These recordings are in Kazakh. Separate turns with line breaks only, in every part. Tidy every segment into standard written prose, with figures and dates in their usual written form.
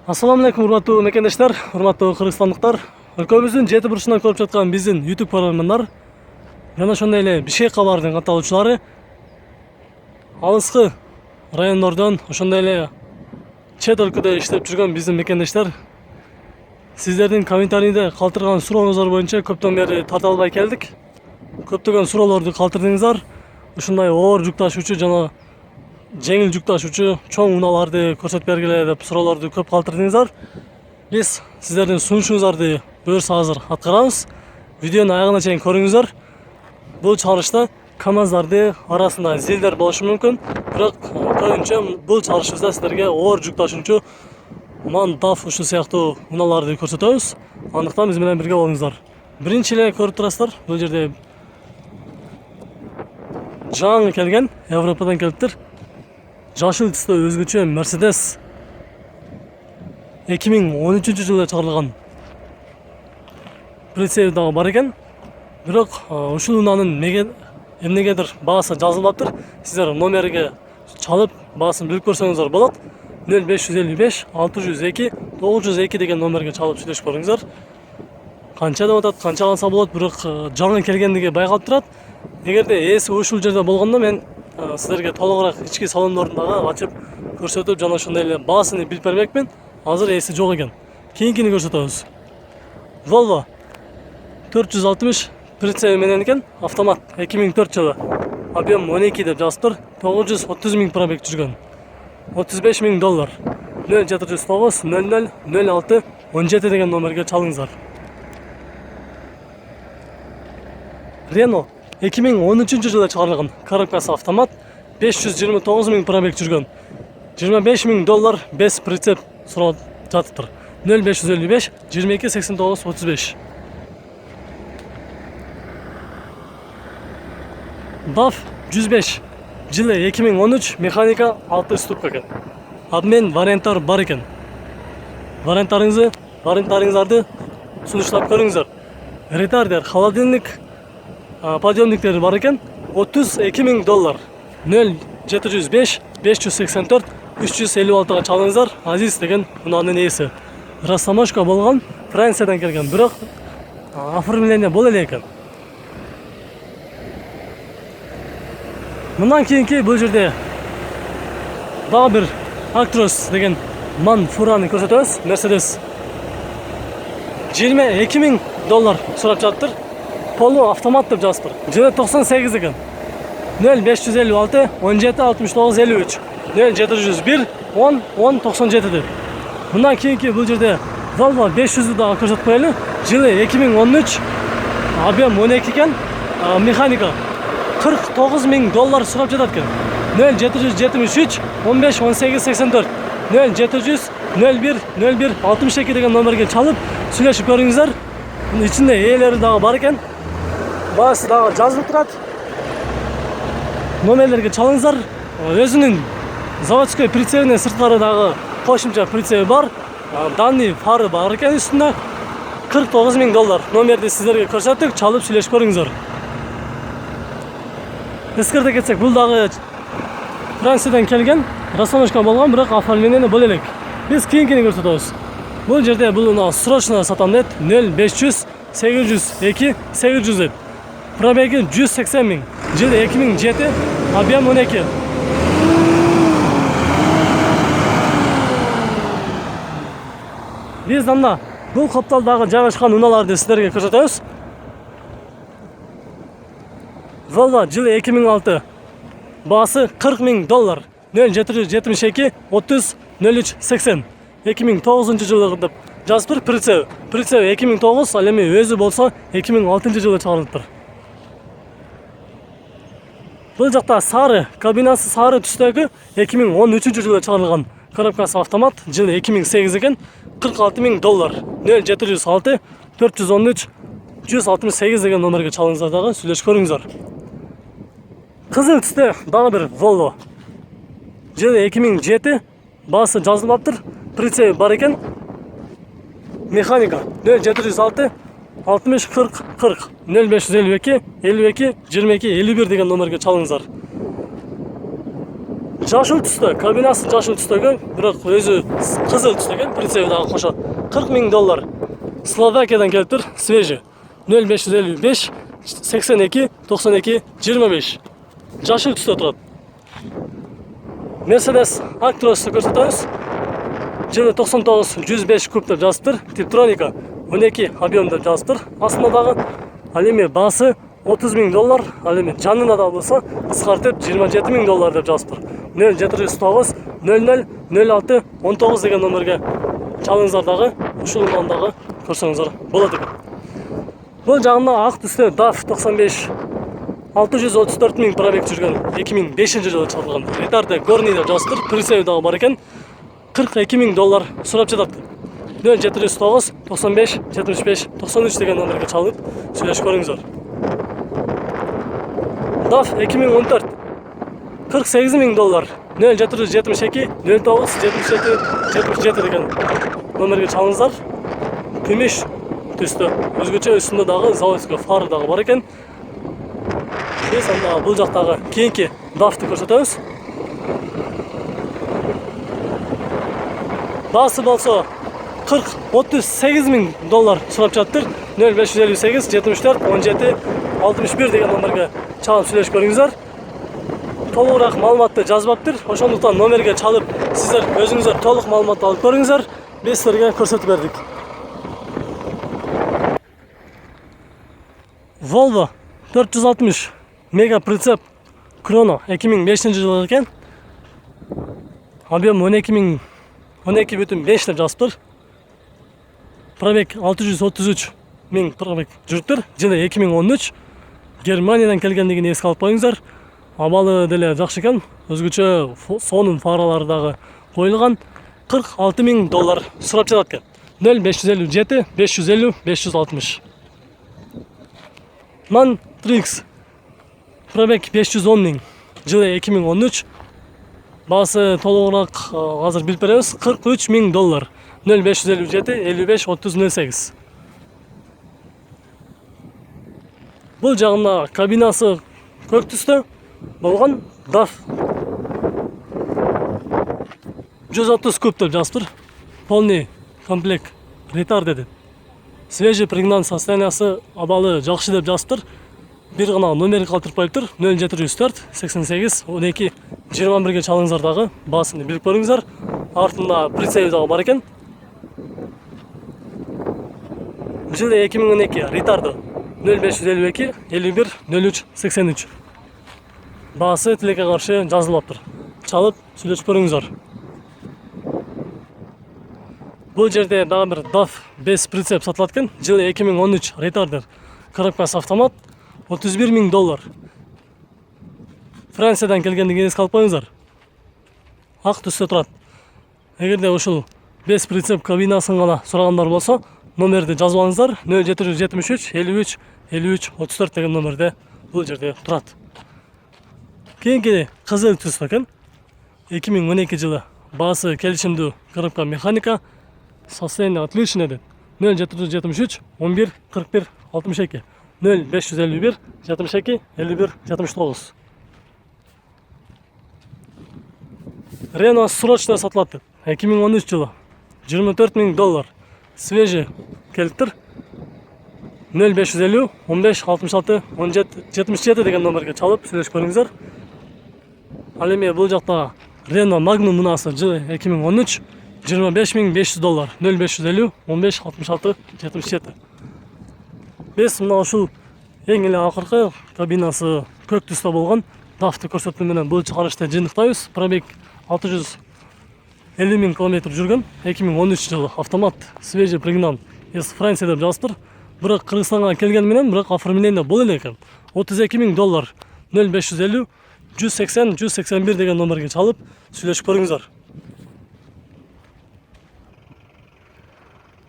Assalamu alaikum урматтуу мекендештер, урматтуу кыргызстандыктар. Өлкөбүздүн жети бурчунан көрүп жаткан биздин YouTube көрөрмандар жана ошондой эле Бишкек кабарынын катталуучулары, алыскы райондордон, ошондой эле чет өлкөдө иштеп жүргөн биздин мекендештер, сиздердин комментарийде калтырган сурооңуздар боюнча көптөн бери тарта албай келдик. Көптөгөн суроолорду калтырдыңыздар. Ушундай оор жүк ташуучу жана жеңил жүк ташуучу чоң унааларды көрсөтүп бергиле деп суроолорду көп калтырдыңыздар. Биз сиздердин сунушуңуздарды буюрса азыр аткарабыз. Видеонун аягына чейин көрүңүздөр. Бул чыгарышта КамАЗдарды арасында зилдер болушу мүмкүн, бирок көбүнчө бул чыгарышыбызда сиздерге оор жүк ташуучу MAN, DAF ушул сыяктуу унааларды көрсөтөбүз. Андыктан биз менен бирге болуңуздар. Биринчи эле көрүп турасыздар, бул жерде жаңы келген, Европадан келиптир. Жашыл түстө өзгөчө Mercedes 2013 жылы чыгарылган прицеп дагы бар экен. Бирок ушул унаанын эмнегедир баасы жазылбаптыр. Сиздер номериге чалып баасын билип көрсөңүздөр болот. 0555 602 902 деген номерге чалып сүйлөшүп көрүңүздөр. Канча деп атат, канча алса болот, бирок жаңы келгендиги байкалып турат. Эгерде ээси ушул жерде болгондо мен сиздерге толугураак ички салондорун дагы ачып көрсөтүп жана ошондой эле баасын билип бермекмин. Азыр ээси жок экен. Кийинкини көрсөтөбүз. Volvo 460 прицеби менен экен, автомат 2004 жылы. Объем 12 деп жазыптыр. 930 000 пробег жүргөн. $35 000. 0709 00 06 17 деген номерге чалыңыздар. Renault 2013 жылы чыгарылган коробкасы автомат, 529 000 пробег жүргөн. $25 000 без прицеп сурап жатыптыр. 0555 22 89 35. DAF 105 жылы 2013, механика 6 ступка экен. Обмен варианттар бар экен. Варианттарыңыздарды сунуштап көрүңүздөр. Ретардер, холодильник, подъемниктери бар экен. $32 000. 0705 584 356-га чалыңыздар. Азиз деген унаанын ээси. Растамашка болгон, Франциядан келген, бирок оформление боло эле экен. Мындан кийинки бул жерде дагы бир Actros деген MAN фураны көрсөтөбүз. Mercedes $22 000 сурап жатыптыр. Полу автомат деп жазыптыр. Жылы 98 экен. 0556 17 69 53 0701 10 10 97 деп. Мындан кийинки бул жерде Volvo 500-ды дагы көрсөтүп коелу. Жылы 2013, объем 12 экен, механика $49 000 сурап жатат экен. 0773 15 18 84 0700 01 01 62 деген номерге чалып сүйлөшүп көрүңүздөр. Ичинде ээлери дагы бар экен. Баасы дагы жазылып турат. Номерлерге чалыңыздар. Өзүнүн заводской прицебине сырткары дагы кошумча прицеби бар. Данный фары бар экен үстүндө. $49 000. Номерди сиздерге көрсөттүк, чалып сүйлөшүп көрүңүздөр. Эскерте кетсек, бул дагы Франциядан келген, растамашка болгон, бирок оформление боло элек. Биз кийинкини көрсөтөбүз. Бул жерде бул уна срочно сатам дейт. 0500 802 800 дейт. Пробеги 180 000. Жылы 2007, объем 12. Биз анда бул копталдагы жайгашкан унааларды сиздерге көрсөтөбүз. Volvo жылы 2006, баасы $40 000. 0772 30 03 80. 2009 жылы деп жазыптыр. Прицеп 2009, ал эми өзү болсо 2006 жылы чыгарылыптыр. Бул жакта сары, кабинасы сары түстөгү 2013 жылы чыгарылган коробкасы автомат, жылы 2008 экен, $46 000. 0706 413 168 деген номерге чалыңыздар дагы сүйлөшүп көрүңүздөр. Кызыл түстө дагы бир Volvo. Жылы 2007, баасы жазылбаптыр, прицеби бар экен. Механика 0706 60 40 40 0552 52 22 51 деген номерге чалыңыздар. жашыл түсті, кабинасы жашыл түсті екен, бірақ өзі қызыл түсті екен, прицебі дағы қоша. 40 000 доллар. Словакиядан келіп тұр, свежий. 0555 82 92 25. Жашыл түсті тұрады. Mercedes Actros'ты көрсетеміз. Жылы 99 105 куб деп жазып тұр. Типтроника 12 объем деп жазып тұр. Астындағы алеме басы 30 000 доллар, алеме жанына да болса қысқартып 27 000 доллар деп жазып тұр. 0709 00 06 19 деген номерге чалыңыздардағы ушул унандағы көрсеңіздер болады екен. Бұл жағында ақ түсті DAF 95 634 000 пробег жүрген 2005 жылы чалынған. Ретарде горный деп жазып тұр. Прицебі дағы бар екен. 42 000 доллар сұрап жатады. 0709 95 75 93 деген номерге чалып сөйлесіп көріңіздер. DAF 2014 48 000 доллар 0772 09 77 77 деген номерге чалыңыздар. Күміш түсті. Өзгөчө үстінде дағы заводской фары дағы бар екен. Біз анда бұл жақтағы кейінгі DAF-ты көрсетеміз. Басы болса 38 000 доллар сұрап жатыр. 0558 74 17 61 деген номерге чалып сөйлесіп көріңіздер. Толығырақ маалыматты жазбаптыр. Ошондуктан номерге чалып, сіздер өзіңіздер толық маалымат алып көріңіздер. Біз сіздерге көрсетіп бердік. Volvo 460 мега прицеп Krono 2005 жылы екен. Объем 12,5 деп жазып тұр. Пробег 633 000 пробег жүріп тұр. Жылы 2013. Германиядан келгендігін еске алып қойыңыздар. Абалы деле жақсы екен. Өзгөчө сонун фаралары дағы қойылған. 46 000 доллар сұрап жатат екен. 0557 550 560. MAN Trix пробег 510 000. Жылы 2013. Басы толығырақ азыр біліп береміз. 43 000 доллар. 0557 55 30 08. Бұл жағында кабинасы көк түсті болған DAF 130 куб деп жазып тұр. Полный комплект ретар деді. Свежий пригнан состояниясы абалы жақсы деп жазып тұр. Bir ғана номері қалтырып қойып тұр. 0704 88 12 21-ге чалыңыздардағы басын біліп көріңіздер. Артында прицебі дағы бар екен. Жылы 2012 ретарды 0552 51 03 83. Басы тілеке қаршы жазылып тұр. Чалып сөйлесіп көріңіздер. Бұл жерде дағы бір DAF 5 прицеп сатылады екен. Жылы 2013 ретардер коробкасы автомат 31 000 доллар. Франциядан келгендігін еске алып қойыңыздар. Ақ түсте тұрады. Егерде ушул 5 прицеп кабинасын ғана сұрағандар болса, номерді жазып алыңыздар. 0773 53 53 34 деген номерде бұл жерде тұрады. Кейінгі қызыл түсті екен. 2012 жылы басы келісімді коробка механика. Состояние отличное деді. 0773 11 41 62. 0551 72 51 79. Renault срочно сатылады. 2013 жылы 24 000 доллар. Свежий келіп тұр. 0550 15 66 17 77 деген номерге чалып сөйлесіп көріңіздер. Ал эми бұл жақта Renault Magnum мынасы жылы 2013 25 500 доллар. 0550 15 66 77. Біз мына ушул ең эле акыркы кабинасы көк түсті болған DAF-ты көрсөтүү менен бұл чыгарышты жыйынтыктайбыз. Пробег 650 000 км жүрген 2013 жылы автомат свежий пригнан из Франция деп жазып тұр. Бірақ Кыргызстанга келген менен бірақ оформление бол эле экен. 32 000 доллар. 0550 180 181 деген номерге чалып сүйлөшүп көрүңүздөр.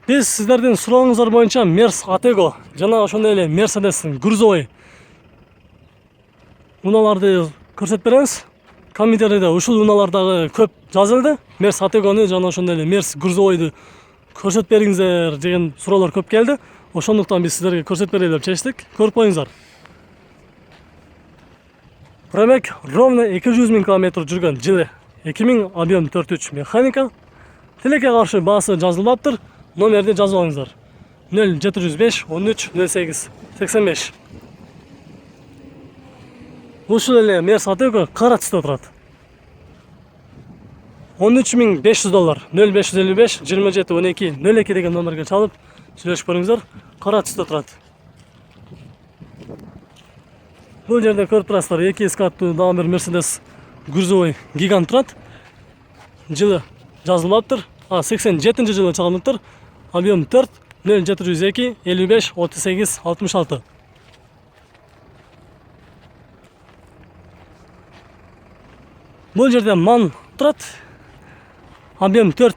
Biz sizlerden сурооңуздар боюнча Mercedes Atego жана ошондой эле Mercedes'in грузовой унааларды көрсөтүп беребиз. Комментарийде ушул унаалардагы көп жазылды. Mercedes Atego'ну жана ошондой эле Mercedes грузовойду көрсөтүп бериңиздер деген суроолор көп келди. Ошондуктан биз сиздерге көрсөтүп берели деп чечтик. Көрүп коюңуздар. Промек ровно 200 000 км жүрген жылы 2000 объем 4.3 механика. Тилекке каршы баасы жазылбаптыр. Номерди жазып алыңыздар. 0705 13 08 85. Ушул эле Мерс Атеко кара түстө турат. $13.500 0555 27 12 02 деген номерге чалып сүйлөшүп көрүңүздөр. Кара түстө турат. Бул жерде көрүп турасыздар, 2 каттуу дагы бир Мерседес грузовой гигант турат. Жылы жазылбаптыр. 87-жылы чыгарылыптыр. Объем 4 0702 55 38 66. Бул жерде ман турат. Объем 4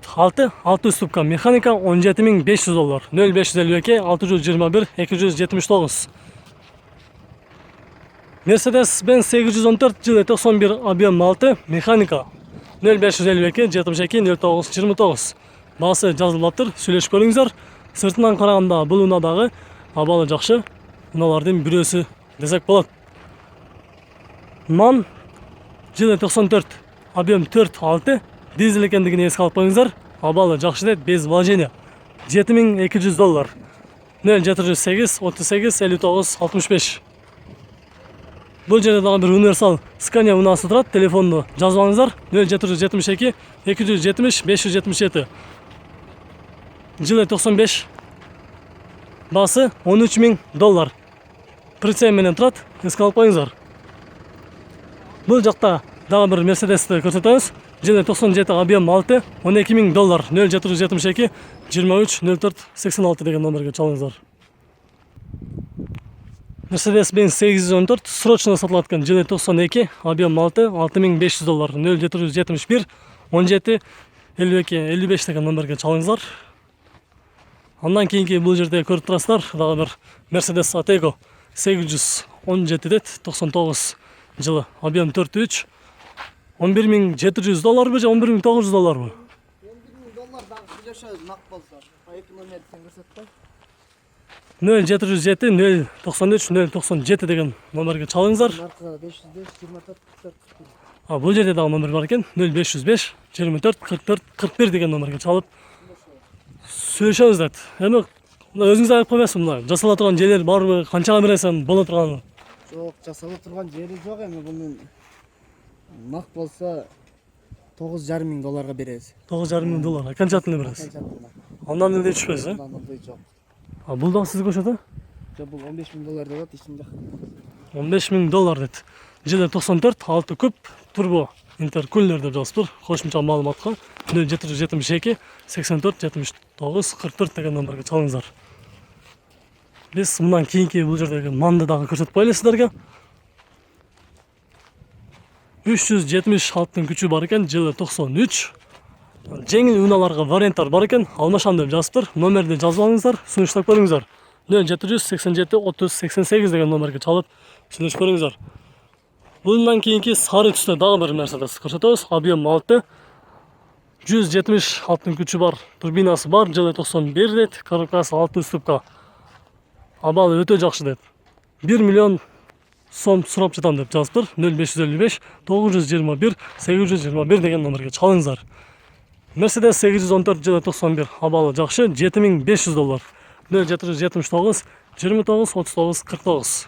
6 ступка механика $17.500 0552 621 279. Mercedes-Benz 814 жылы 91 объем 6 механика 0552 72 09 29. Баасы жазылбаптыр, сүйлөшүп көрүңүздөр. Сыртынан караганда бул унадагы абалы жакшы уналардын бирөөсү десек болот. Ман жылы 94 объем 4 6 дизель экендигин эске алып коюңуздар. Абалы жакшы дейт, без вложения. $7200 0708 38 59 65. Бул жерде дагы бир универсал Scania унасы турат. Телефонду жазып алыңыздар. 0772 270 577. Жылы 95. Баасы $13.000. Прицеп менен турат. Эске алып коюңуздар. Бул жакта дагы бир Mercedes'ти көрсөтөбүз. Жылы 97 объем 6 $12.000 0772 23 04 86 деген номерге чалыңыздар. Mercedes-Benz 814 срочно сатылып аткан жылы 92 объем 6 $6500 0771 17 52 55 деген номерге чалыңыздар. Андан кийинки бул жерде көрүп турасыздар, дагы бир Mercedes Atego 817 дет 99 жылы объем 4.3 $11.700 же $11.900
$11.000 дагы сүйлөшөбүз нак болсо. Эки номерди сен көрсөтпөй.
0707 093 097 деген номерге чалыңыздар.
Маркада 505 24 44.
Бул жерде дагы номер бар экен. 0505 24 44 41 деген номерге чалып сүйлөшөбүз дейт. Эми өзүңүз айтып койбойсузбу, мына жасала турган жерлер барбы, канчага бересиң боло турганы?
Жок, жасала турган жери жок эми бунун. Нак болсо $9.500 беребиз.
$9.500. Канчасын бересиз? Андан эле түшпөйсүз,
Андан ылдый жок.
Бул дагы сизге көчөтө?
Жок, бул $15.000 деп атат, ичинде.
$15.000 дейт. Жылы 94 6 күп турбо интеркулер деп жазыптыр. Кошумча маалыматка 0772 84 79 44 деген номерге чалыңыздар. Биз мындан кийинки бул жердеги манды дагы көрсөтүп коелу сиздерге. 370 күчү бар экен, жылы 93. Жеңил уналарга варианттар бар экен, алмашам деп жазыптыр. Номерди жазып алыңыздар, сунуштап көрүңүздөр. 0787 30 88 деген номерге чалып сүйлөшүп көрүңүздөр. Bundan keyinki sarı түсте дагы бир Mercedes көрсөтөбүз. Объем 6 170 аттын күчү бар, турбинасы бар, жылы 91 дейт, коробкасы 6 ступка. Абалы өтө жакшы дейт. 1 миллион сом сурап жатам деп жазыптыр. 0555 921 821 деген номерге чалыңыздар. Mercedes 814 жылы 91, абалы жакшы, $7500. 0779 29 39 49.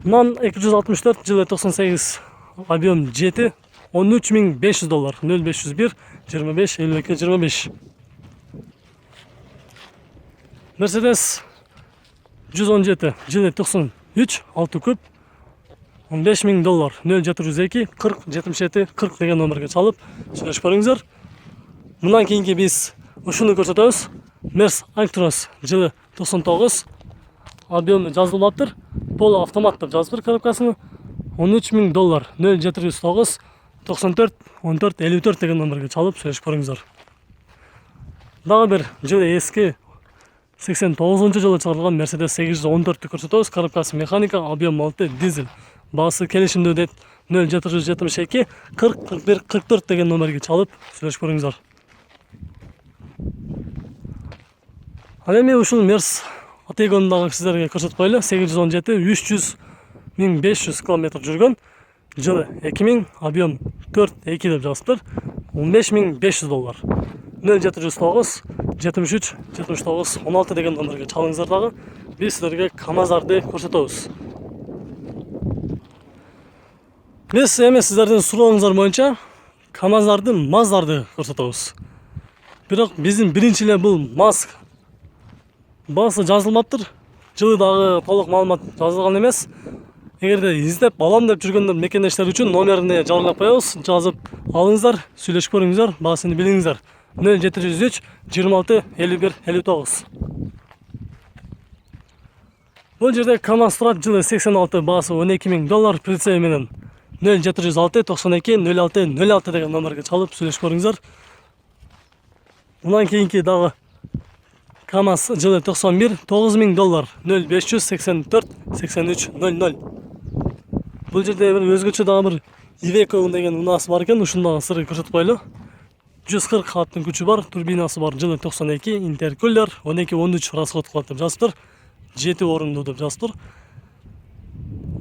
Нан 264 жылы 98, объем 7 $13.500 0501 25 52 25. Mercedes 117 жылы 93 6 күп $15.000 0702 40 77 40 деген номерге чалып сүйлөшүп көрүңүздөр. Мындан кийинки биз ушуну көрсөтөбүз. Mercedes Actros жылы 99, объемы жазылбаптыр. Полу автомат деп жазыптыр коробкасыны. $13.000 0709 94 14 54 деген номерге чалып сүйлөшүп көрүңүздөр. Дагы бир жылы эски 89 жылы чыгарылган Mercedes 814-тү көрсөтөбүз. Коробкасы механика, объем 6 дизель. Баасы келишимдүү дейт. 0772 40 41 44 деген номерге чалып сүйлөшүп көрүңүздөр. Ал эми ушул Mercedes Atego'ну дагы сиздерге көрсөтүп коелу. 817 300 1500 км жүргөн. Жылы 2000, объем 4,2 деп жазыптыр. 15500 доллар. 0709 73 79 16 деген номерге чалыңыздар дагы. Биз силерге КамАЗдарды көрсөтөбүз. Биз эми сиздердин сурооңуздар боюнча КамАЗдарды, МАЗдарды көрсөтөбүз. Бирок биздин биринчи эле бул МАЗ баасы жазылмаптыр. Жылы дагы толук маалымат жазылган эмес. Эгерде издеп алам деп жүргөндөр мекендештер үчүн номерине жарыялап коебуз. Жазып алыңыздар, сүйлөшүп көрүңүздөр, баасын билиңиздер. 0703 26 51 59. Бул жерде КамАЗ турат. Жылы 86, баасы 12000 доллар, прицеп менен 0706 92 06 06 деген номерге чалып сүйлөшүп көрүңүздөр. Мындан кийинки дагы КамАЗ жылы 91, 9000 доллар, 0584 83 00. Бул жерде бир өзгөчө дагы бир Iveco деген унаасы бар экен, ушуну дагы сыры көрсөтүп коелу. 140 аттын күчү бар, турбинасы бар, жылы 92, интеркулер, 12-13 расход кылат деп жазыптыр. 7 орунду деп жазыптыр.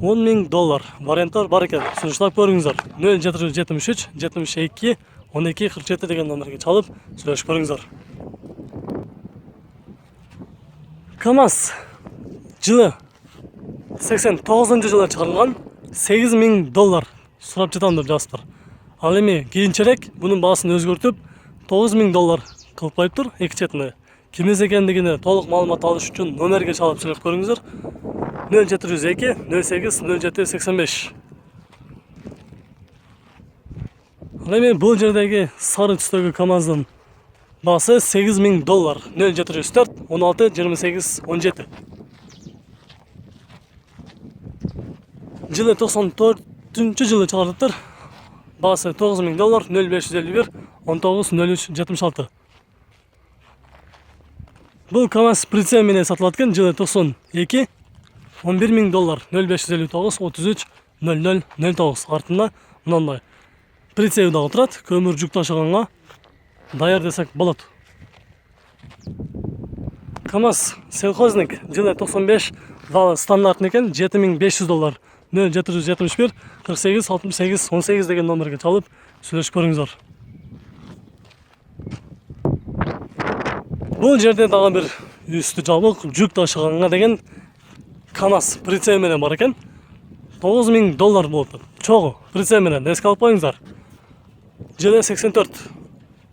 10.000 доллар варианттар бар экен. Сүйлөшүп көрүңүздөр. 0773 72 12 47 деген номерге чалып сүйлөшүп көрүңүздөр. КамАЗ жылы 89 жылы чыгарылган, 8000 доллар сурап жатам деп жазыптыр. Ал эми кийинчерээк бунун баасын өзгөртүп 9000 доллар кылып коюптур эки четине. Кимиз экендигине толук маалымат алыш үчүн номерге чалып сүйлөшүп көрүңүздөр. 0702 08 07 85. Ал эми бул жердеги сары түстөгү КамАЗдын баасы 8000 доллар. 0704 16 28 17. Жылы 94-жылы чыгардыптыр. Баасы 9000 доллар, 0551 19 03 76. Бул КамАЗ прицеп менен сатылат экен. Жылы 92, 11000 доллар, 0559 33 00 09. Артында мындай прицеп дагы турат. Көмүр жүк ташыганга даяр десек болот. КамАЗ Селхозник жылы 95, дагы стандарт экен. 7500 доллар, 0771 48 68 18 деген номерге чалып сүйлөшүп көрүңүздөр. Бул жерде дагы бир үстү жабык жүк ташыганга деген КамАЗ прицеп менен бар экен. 9000 доллар болот. Чогуу прицеп менен эске алып коюңуздар. Жылы 84,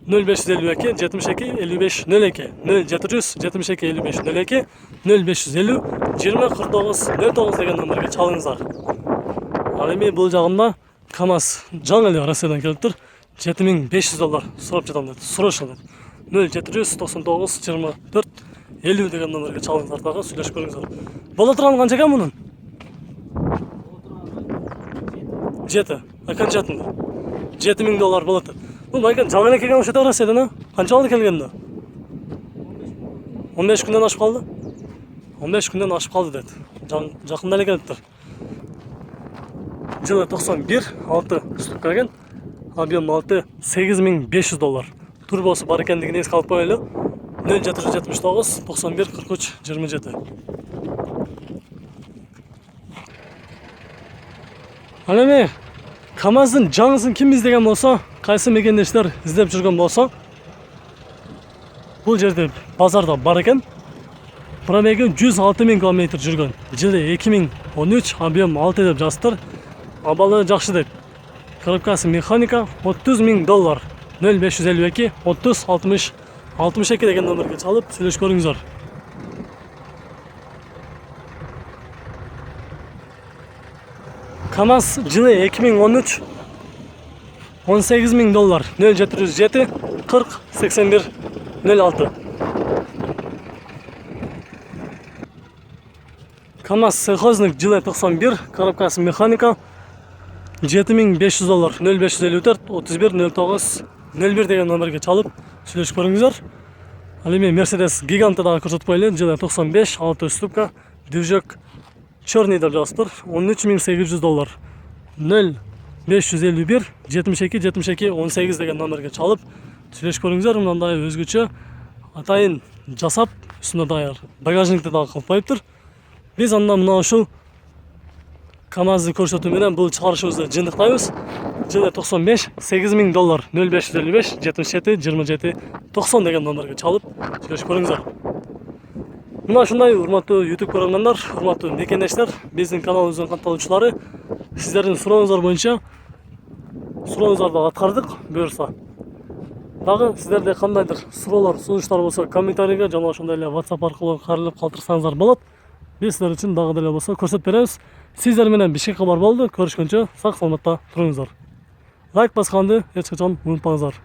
0552 72 55 02 0700 72 55 02 0550 20 49 09 деген номерге чалыңыздар. Ал эми бул жагында КамАЗ жаңы эле Россиядан келиптир. 7500 доллар сурап жатам деп сурашат. 0799 24 50 деген номерге чалыңыздар дагы сүйлөшүп көрүңүздөр. Боло турган канча экен мунун? 7. Окончательно 7000 доллар болот. Бул байкан жаңы эле келген ошол Россиядан, а? Канча алды келгенде? 15 күндөн ашып калды. 15 күндөн ашып калды дейт. Жакында эле келиптир. Жылы 91, 6 үстүп келген. Объем 6, 8500 доллар. Турбосу бар экендигин эске алып коелу. 0779 91 43 27. Ал эми КамАЗдын жаңысын ким издеген болсо, кайсы мекендештер издеп жүргөн болсо, бул жерде базарда бар экен. Пробеги 106.000 км жүргөн. Жылы 2013, объем 6 деп жазыптыр. Абалы жакшы дейт. Коробкасы механика, 30.000 доллар. 0552 30 60 62 деген номерге чалып сүйлөшүп көрүңүздөр. КамАЗ жылы 2013, 18.000 доллар, 0707 40 81 06. КамАЗ Селхозник жылы 91, коробкасы механика, 7500 доллар, 0554 31 09 01 деген номерге чалып сүйлөшүп көрүңүздөр. Ал эми Mercedes Gigant'ы дагы көрсөтүп коелу. Жылы 95, 6 ступка, движок черный деп жазыптыр. 13800 доллар, 0551 72 72 18 деген номерге чалып сүйлөшүп көрүңүздөр. Мындай өзгөчө атайын жасап, үстүнө даяр багажникти дагы кылып коюптур. Биз анда мына ушул КамАЗды көрсөтүү менен бул чыгарышыбызды жыйынтыктайбыз. Жылы 95 $8000 0555 77 27 90 деген номерге чалып сүйлөшүп көрүңүздөр. Мына ушундай урматтуу YouTube көрөрмандар, урматтуу мекендештер, биздин каналыбыздын катталуучулары, сиздердин сурооңуздар боюнча сурооңуздарды аткардык. Буюрса дагы сиздерде кандайдыр суроолор, сунуштар болсо комментарийге жана ошондой эле WhatsApp аркылуу кайрылып калтырсаңыздар болот. Биз сиздер үчүн дагы деле болсо көрсөтүп беребиз. Сиздер менен Бишкек кабар болду. Көрүшкөнчө сак саламатта туруңуздар. Лайк басканды эч качан унутпаңыздар.